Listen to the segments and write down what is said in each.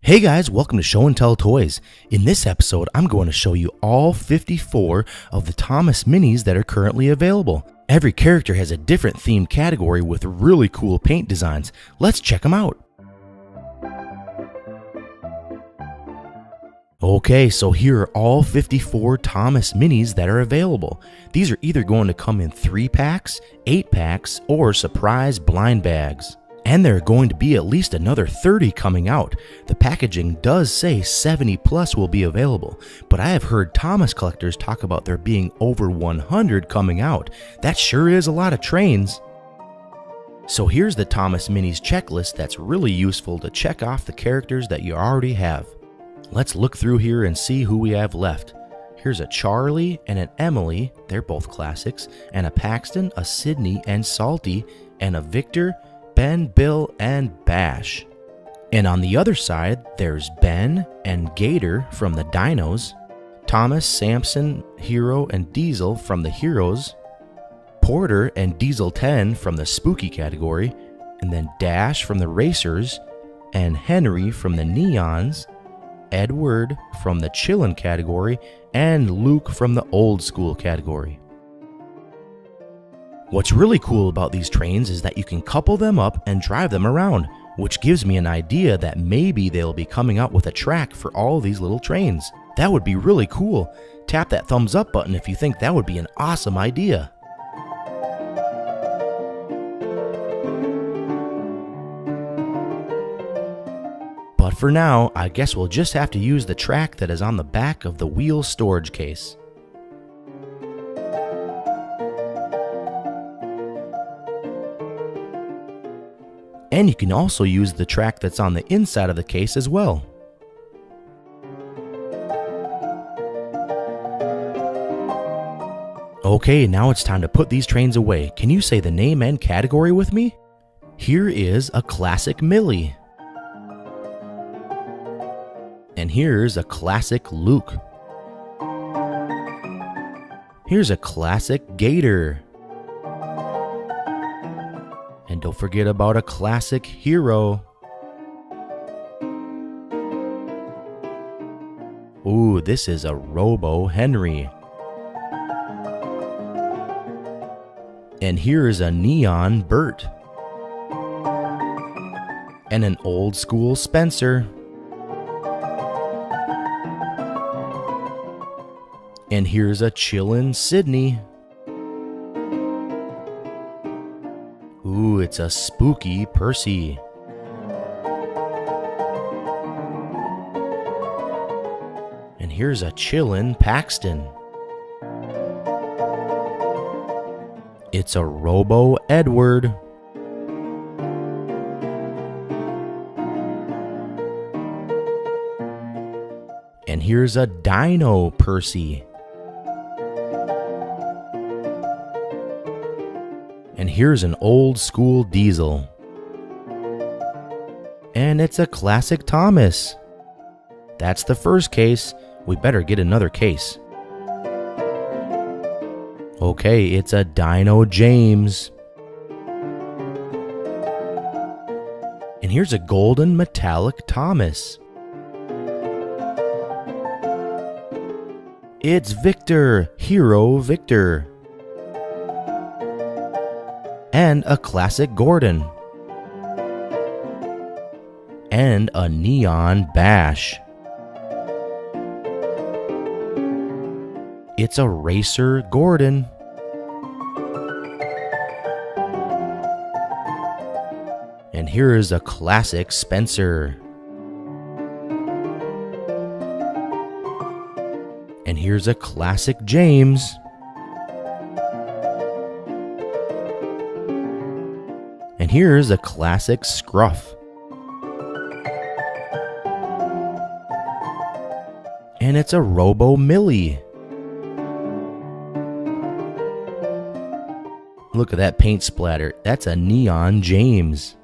Hey guys, welcome to Show and Tell Toys. In this episode, I'm going to show you all 54 of the Thomas Minis that are currently available. Every character has a different themed category with really cool paint designs. Let's check them out. Okay, so here are all 54 Thomas Minis that are available. These are either going to come in 3 packs, 8 packs, or surprise blind bags. And there are going to be at least another 30 coming out. The packaging does say 70 plus will be available, but I have heard Thomas collectors talk about there being over 100 coming out. That sure is a lot of trains. So here's the Thomas Minis checklist that's really useful to check off the characters that you already have. Let's look through here and see who we have left. Here's a Charlie and an Emily, they're both classics, and a Paxton, a Sydney, and Salty, and a Victor, Ben, Bill, and Bash. And on the other side, there's Ben and Gator from the DINOs, Thomas, Samson, Hero, and Diesel from the Heroes, Porter and Diesel 10 from the Spooky category, and then Dash from the Racers, and Henry from the Neons, Edward from the Chillin' category, and Luke from the Old School category. What's really cool about these trains is that you can couple them up and drive them around, which gives me an idea that maybe they'll be coming out with a track for all these little trains. That would be really cool. Tap that thumbs up button if you think that would be an awesome idea. But for now, I guess we'll just have to use the track that is on the back of the wheel storage case. And you can also use the track that's on the inside of the case as well. Okay, now it's time to put these trains away. Can you say the name and category with me? Here is a classic Millie. And here's a classic Luke. Here's a classic Gator. And don't forget about a classic Hero. Ooh, this is a ROBO Henry. And here's a Neon Bert. And an Old School Spencer. And here's a Chillin' Sydney. Ooh, it's a spooky Percy. And here's a Chillin' Paxton. It's a Robo Edward. And here's a Dino Percy. And here's an Old School Diesel. And it's a classic Thomas. That's the first case. We better get another case. Okay, it's a Dino James. And here's a golden metallic Thomas. It's Victor, Hero Victor. And a classic Gordon. And a Neon Bash. It's a Racer Gordon. And here is a classic Spencer. And here's a classic James. And here's a classic Scruff. And it's a Robo Millie. Look at that paint splatter. That's a Neon James.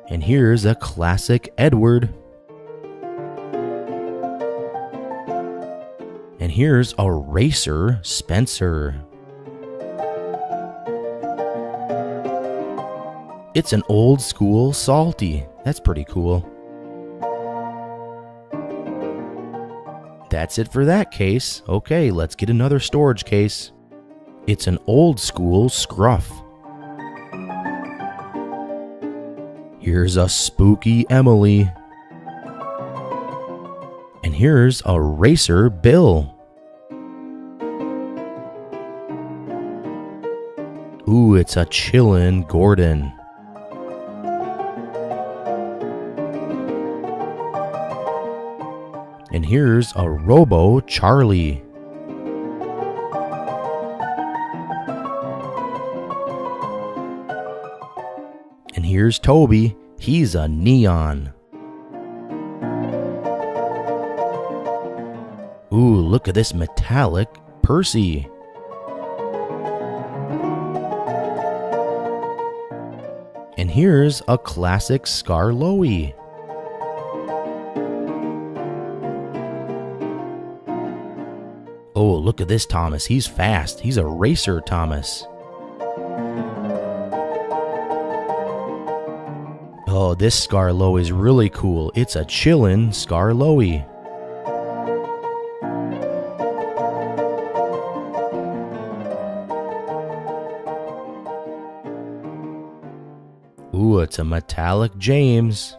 And here's a classic Edward. And here's a Racer Spencer. it's an old school Salty. That's pretty cool. That's it for that case. Okay, let's get another storage case. It's an old school Scruff. Here's a spooky Emily. And here's a Racer Bill. Ooh, it's a chillin' Gordon. And here's a Robo Charlie. And here's Toby. He's a Neon. Ooh, look at this metallic Percy. And here's a classic Scarloey. Oh, look at this Thomas. He's fast. He's a racer Thomas. Oh, this Scarloey is really cool. It's a chillin' Scarloey. Ooh, it's a metallic James.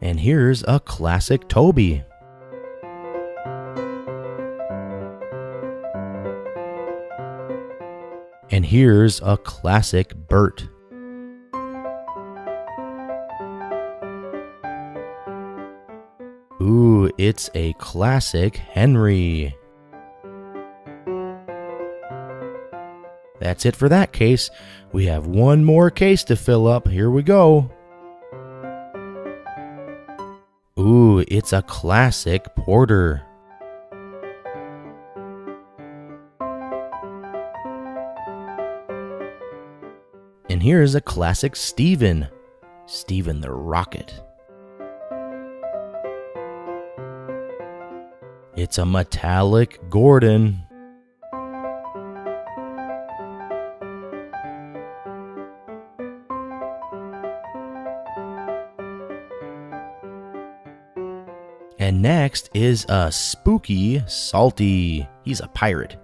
And here's a classic Toby. And here's a classic Bert. Ooh, it's a classic Henry. That's it for that case. We have one more case to fill up. Here we go. Ooh, it's a classic Porter. And here's a classic Steven. Steven the Rocket. It's a metallic Gordon. And next is a spooky Salty. He's a pirate.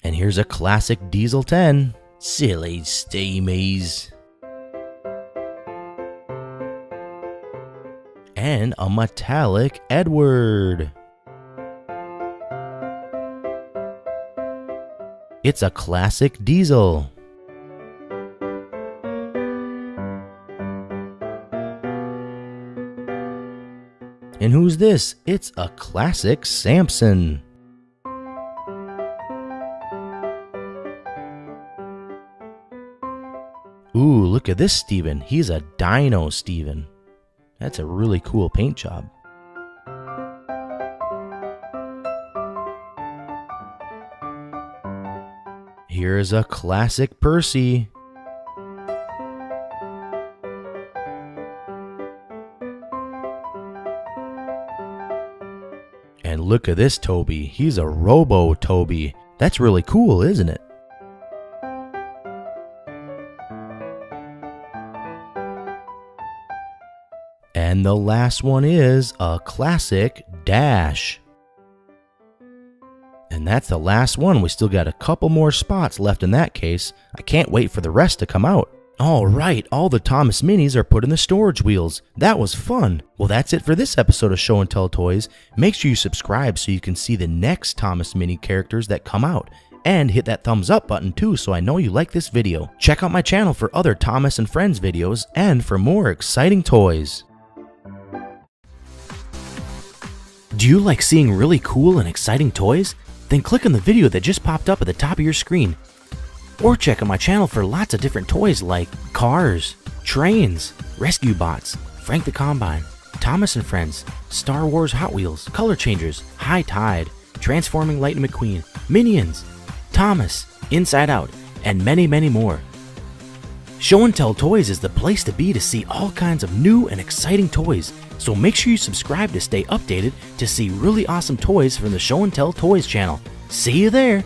And here's a classic Diesel 10. Silly steamies. And a metallic Edward. It's a classic Diesel. And who's this? It's a classic Samson. Ooh, look at this Steven. He's a DINO Steven. That's a really cool paint job. Here's a classic Percy. And look at this Toby. He's a Robo Toby. That's really cool, isn't it? And the last one is a classic Dash. And that's the last one. We still got a couple more spots left in that case. I can't wait for the rest to come out. Alright, all the Thomas Minis are put in the storage wheels. That was fun. Well, that's it for this episode of Show and Tell Toys. Make sure you subscribe so you can see the next Thomas Mini characters that come out. And hit that thumbs up button too so I know you like this video. Check out my channel for other Thomas and Friends videos and for more exciting toys. Do you like seeing really cool and exciting toys? Then click on the video that just popped up at the top of your screen. Or check out my channel for lots of different toys like cars, trains, rescue bots, Frank the Combine, Thomas and Friends, Star Wars Hot Wheels, Color Changers, High Tide, Transforming Lightning McQueen, Minions, Thomas, Inside Out, and many, many more. Show and Tell Toys is the place to be to see all kinds of new and exciting toys. So make sure you subscribe to stay updated to see really awesome toys from the Show and Tell Toys channel. See you there!